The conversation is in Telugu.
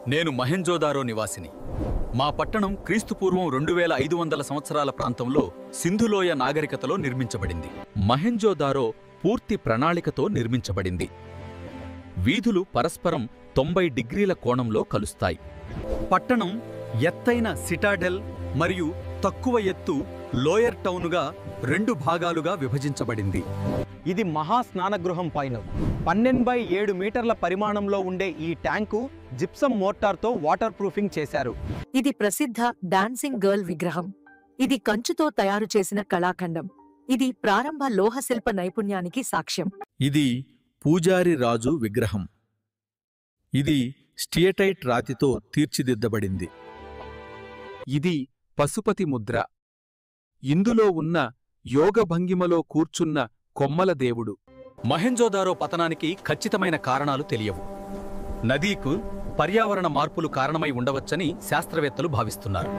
నేను మహెంజోదారో నివాసిని. మా పట్టణం క్రీస్తుపూర్వం 2500 సంవత్సరాల ప్రాంతంలో సింధులోయ నాగరికతలో నిర్మించబడింది. మహెంజోదారో పూర్తి ప్రణాళికతో నిర్మించబడింది. వీధులు పరస్పరం 90 డిగ్రీల కోణంలో కలుస్తాయి. పట్టణం ఎత్తైన సిటాడెల్ మరియు తక్కువ ఎత్తు లోయర్ టౌనుగా 2 భాగాలుగా విభజించబడింది. ఇది మహాస్నానగృహం పైన 12x7 మీటర్ల పరిమాణంలో ఉండే ఈ ట్యాంకు జిప్సం మోర్టార్తో వాటర్ ప్రూఫింగ్ చేశారు. ఇది ప్రసిద్ధ డాన్సింగ్ గర్ల్ విగ్రహం. ఇది కంచుతో తయారు చేసిన కళాఖండం. ఇది ప్రారంభ లోహశిల్ప నైపుణ్యానికి సాక్ష్యం. ఇది పూజారి రాజు విగ్రహం. ఇది స్టియటైట్ రాతితో తీర్చిదిద్దబడింది. ఇది పశుపతి ముద్ర. ఇందులో ఉన్న యోగభంగిమలో కూర్చున్న కొమ్మల దేవుడు. మహెంజోదారో పతనానికి ఖచ్చితమైన కారణాలు తెలియవు. నదీకు పర్యావరణ మార్పులు కారణమై ఉండవచ్చని శాస్త్రవేత్తలు భావిస్తున్నారు.